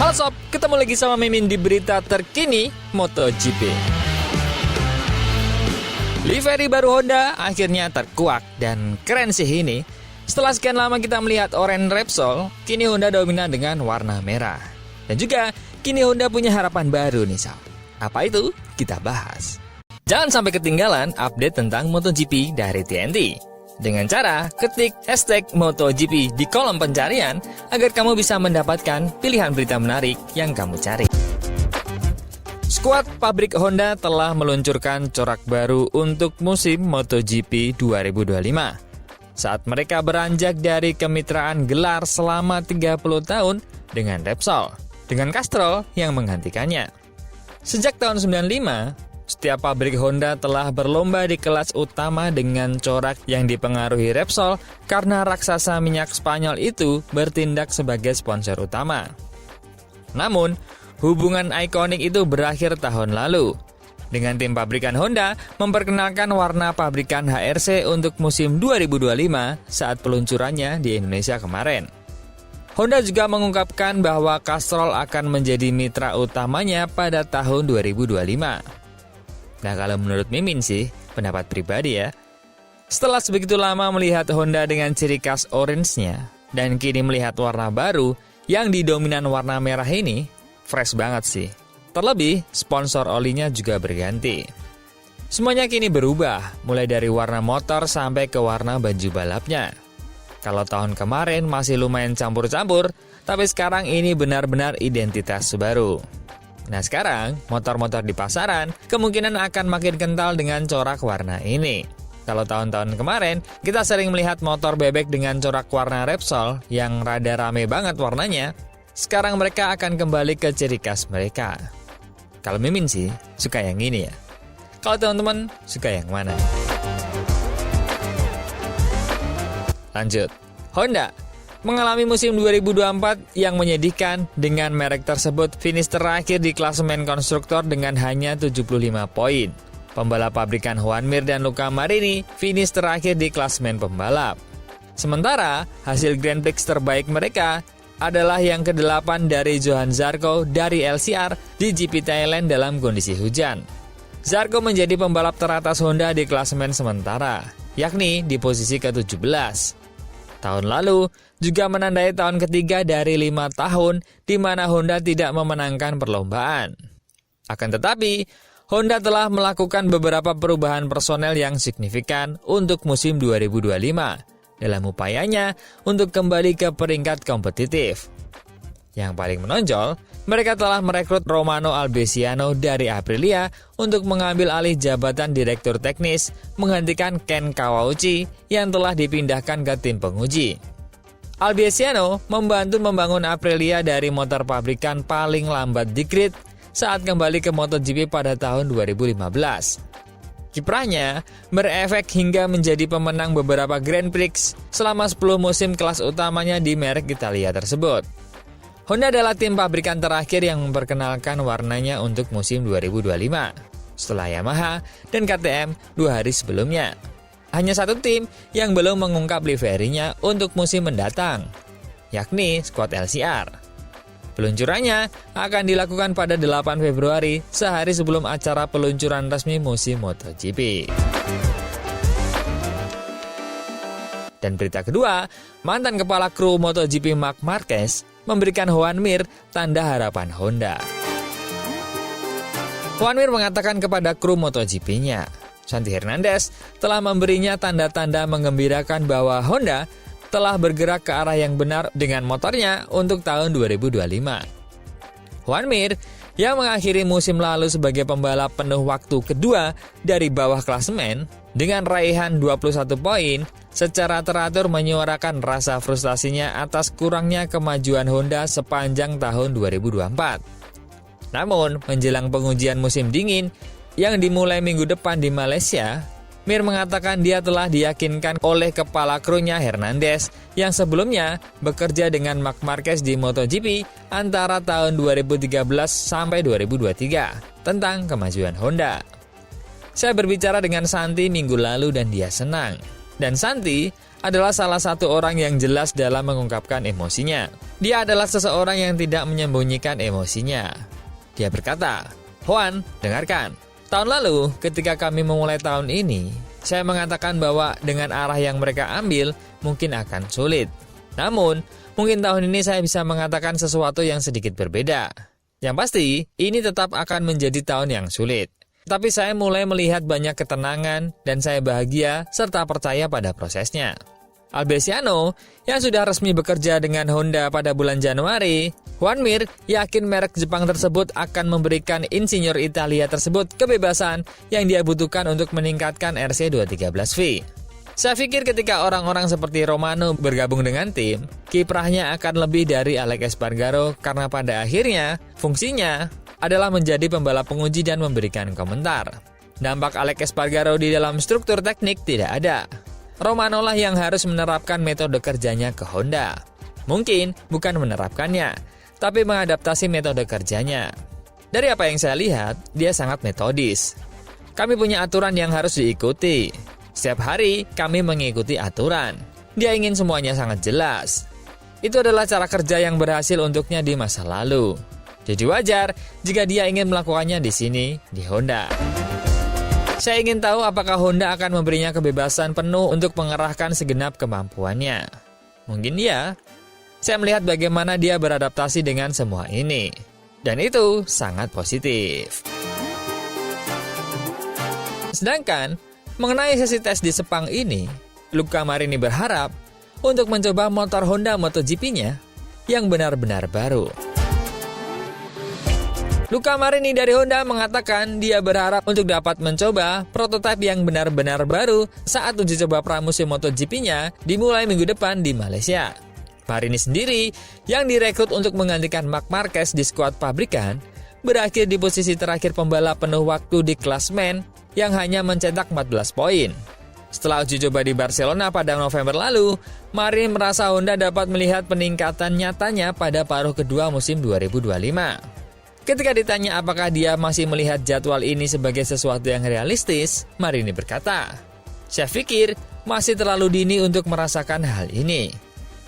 Halo sob, ketemu lagi sama Mimin di berita terkini MotoGP. Livery baru Honda akhirnya terkuak dan keren sih ini. Setelah sekian lama kita melihat oranye Repsol, kini Honda dominan dengan warna merah. Dan juga kini Honda punya harapan baru nih sob. Apa itu? Kita bahas. Jangan sampai ketinggalan update tentang MotoGP dari TNT. Dengan cara ketik hashtag MotoGP di kolom pencarian agar kamu bisa mendapatkan pilihan berita menarik yang kamu cari. Skuad pabrik Honda telah meluncurkan corak baru untuk musim MotoGP 2025. Saat mereka beranjak dari kemitraan gelar selama 30 tahun dengan Repsol, dengan Castrol yang menggantikannya. Sejak tahun 95, setiap pabrik Honda telah berlomba di kelas utama dengan corak yang dipengaruhi Repsol karena raksasa minyak Spanyol itu bertindak sebagai sponsor utama. Namun, hubungan ikonik itu berakhir tahun lalu, dengan tim pabrikan Honda memperkenalkan warna pabrikan HRC untuk musim 2025 saat peluncurannya di Indonesia kemarin. Honda juga mengungkapkan bahwa Castrol akan menjadi mitra utamanya pada tahun 2025. Nah, kalau menurut Mimin sih, pendapat pribadi ya. Setelah sebegitu lama melihat Honda dengan ciri khas orange-nya, dan kini melihat warna baru yang didominan warna merah ini, fresh banget sih. Terlebih, sponsor olinya juga berganti. Semuanya kini berubah, mulai dari warna motor sampai ke warna baju balapnya. Kalau tahun kemarin masih lumayan campur-campur, tapi sekarang ini benar-benar identitas baru. Nah sekarang, motor-motor di pasaran kemungkinan akan makin kental dengan corak warna ini. Kalau tahun-tahun kemarin, kita sering melihat motor bebek dengan corak warna Repsol yang rada rame banget warnanya. Sekarang mereka akan kembali ke ciri khas mereka. Kalau Mimin sih, suka yang ini ya. Kalau teman-teman, suka yang mana? Lanjut, Honda mengalami musim 2024 yang menyedihkan dengan merek tersebut finish terakhir di klasemen konstruktor dengan hanya 75 poin. Pembalap pabrikan Joan Mir dan Luca Marini finish terakhir di klasemen pembalap. Sementara hasil Grand Prix terbaik mereka adalah yang ke-8 dari Johan Zarco dari LCR di GP Thailand dalam kondisi hujan. Zarco menjadi pembalap teratas Honda di klasemen sementara, yakni di posisi ke-17. Tahun lalu juga menandai tahun ketiga dari 5 tahun di mana Honda tidak memenangkan perlombaan. Akan tetapi, Honda telah melakukan beberapa perubahan personel yang signifikan untuk musim 2025 dalam upayanya untuk kembali ke peringkat kompetitif. Yang paling menonjol, mereka telah merekrut Romano Albesiano dari Aprilia untuk mengambil alih jabatan direktur teknis menggantikan Ken Kawauchi yang telah dipindahkan ke tim penguji. Albesiano membantu membangun Aprilia dari motor pabrikan paling lambat di grid saat kembali ke MotoGP pada tahun 2015. Kiprahnya berefek hingga menjadi pemenang beberapa Grand Prix selama 10 musim kelas utamanya di merek Italia tersebut. Honda adalah tim pabrikan terakhir yang memperkenalkan warnanya untuk musim 2025, setelah Yamaha dan KTM 2 hari sebelumnya. Hanya satu tim yang belum mengungkap liverynya untuk musim mendatang, yakni skuad LCR. Peluncurannya akan dilakukan pada 8 Februari, sehari sebelum acara peluncuran resmi musim MotoGP. Dan berita kedua, mantan kepala kru MotoGP Marc Marquez memberikan Joan Mir tanda harapan Honda. Joan Mir mengatakan kepada kru MotoGP-nya, Santi Hernandez telah memberinya tanda-tanda menggembirakan bahwa Honda telah bergerak ke arah yang benar dengan motornya untuk tahun 2025. Joan Mir yang mengakhiri musim lalu sebagai pembalap penuh waktu kedua dari bawah klasemen dengan raihan 21 poin, secara teratur menyuarakan rasa frustasinya atas kurangnya kemajuan Honda sepanjang tahun 2024. Namun, menjelang pengujian musim dingin yang dimulai minggu depan di Malaysia, Mir mengatakan dia telah diyakinkan oleh kepala krunya Hernandez yang sebelumnya bekerja dengan Marc Marquez di MotoGP antara tahun 2013 sampai 2023 tentang kemajuan Honda. Saya berbicara dengan Santi minggu lalu dan dia senang. Dan Santi adalah salah satu orang yang jelas dalam mengungkapkan emosinya. Dia adalah seseorang yang tidak menyembunyikan emosinya. Dia berkata, "Juan, dengarkan. Tahun lalu, ketika kami memulai tahun ini, saya mengatakan bahwa dengan arah yang mereka ambil, mungkin akan sulit. Namun, mungkin tahun ini saya bisa mengatakan sesuatu yang sedikit berbeda. Yang pasti, ini tetap akan menjadi tahun yang sulit. Tapi saya mulai melihat banyak ketenangan dan saya bahagia serta percaya pada prosesnya." Albesiano, yang sudah resmi bekerja dengan Honda pada bulan Januari, Juan Mir yakin merek Jepang tersebut akan memberikan insinyur Italia tersebut kebebasan yang dia butuhkan untuk meningkatkan RC213V. Saya pikir ketika orang-orang seperti Romano bergabung dengan tim, kiprahnya akan lebih dari Alex Espargaro karena pada akhirnya fungsinya adalah menjadi pembalap penguji dan memberikan komentar. Dampak Alex Espargaro di dalam struktur teknik tidak ada. Romano lah yang harus menerapkan metode kerjanya ke Honda. Mungkin bukan menerapkannya, tapi mengadaptasi metode kerjanya. Dari apa yang saya lihat, dia sangat metodis. Kami punya aturan yang harus diikuti. Setiap hari kami mengikuti aturan. Dia ingin semuanya sangat jelas. Itu adalah cara kerja yang berhasil untuknya di masa lalu. Jadi wajar jika dia ingin melakukannya di sini, di Honda. Saya ingin tahu apakah Honda akan memberinya kebebasan penuh untuk mengerahkan segenap kemampuannya. Mungkin ya. Saya melihat bagaimana dia beradaptasi dengan semua ini. Dan itu sangat positif. Sedangkan, mengenai sesi tes di Sepang ini, Luca Marini berharap untuk mencoba motor Honda MotoGP-nya yang benar-benar baru. Luca Marini dari Honda mengatakan dia berharap untuk dapat mencoba prototipe yang benar-benar baru saat uji coba pramusim MotoGP-nya dimulai minggu depan di Malaysia. Marini sendiri yang direkrut untuk menggantikan Marc Marquez di skuad pabrikan berakhir di posisi terakhir pembalap penuh waktu di klasmen yang hanya mencetak 14 poin. Setelah uji coba di Barcelona pada November lalu, Marini merasa Honda dapat melihat peningkatan nyatanya pada paruh kedua musim 2025. Ketika ditanya apakah dia masih melihat jadwal ini sebagai sesuatu yang realistis, Marini berkata, "Saya pikir masih terlalu dini untuk merasakan hal ini.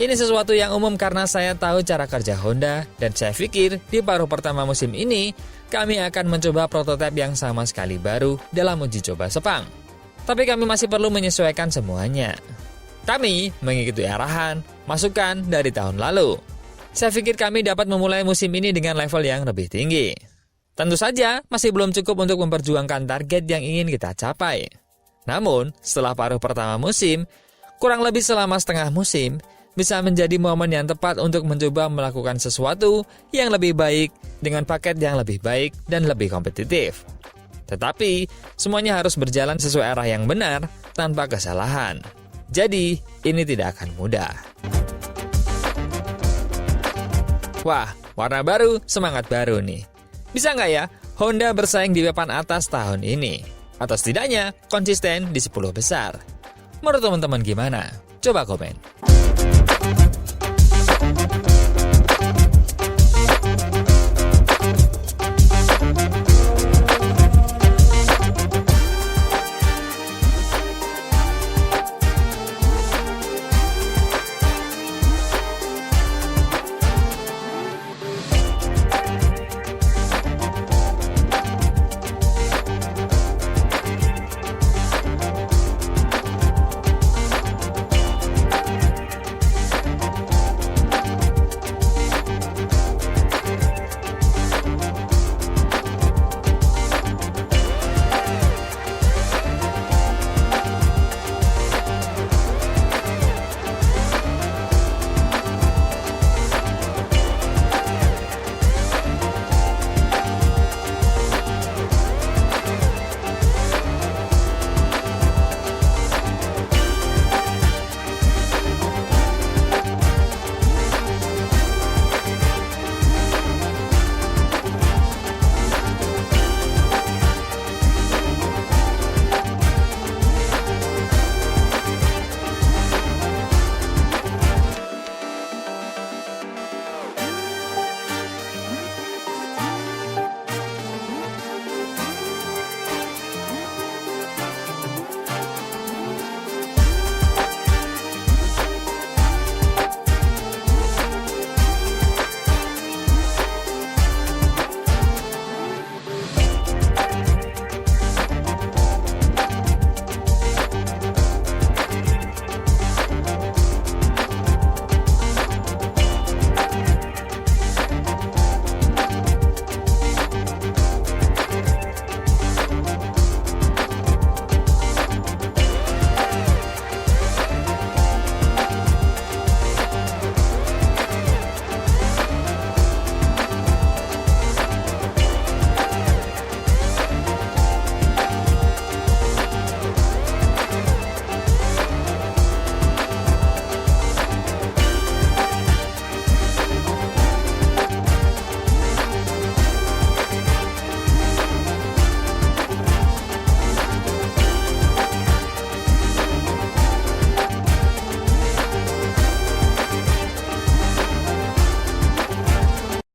Ini sesuatu yang umum karena saya tahu cara kerja Honda dan saya pikir di paruh pertama musim ini kami akan mencoba prototipe yang sama sekali baru dalam uji coba Sepang. Tapi kami masih perlu menyesuaikan semuanya. Kami mengikuti arahan, masukan dari tahun lalu. Saya pikir kami dapat memulai musim ini dengan level yang lebih tinggi. Tentu saja masih belum cukup untuk memperjuangkan target yang ingin kita capai. Namun, setelah paruh pertama musim, kurang lebih selama setengah musim, bisa menjadi momen yang tepat untuk mencoba melakukan sesuatu yang lebih baik dengan paket yang lebih baik dan lebih kompetitif. Tetapi, semuanya harus berjalan sesuai arah yang benar tanpa kesalahan. Jadi, ini tidak akan mudah." Wah, warna baru, semangat baru nih. Bisa nggak ya Honda bersaing di papan atas tahun ini? Atau setidaknya konsisten di 10 besar? Menurut teman-teman gimana? Coba komen.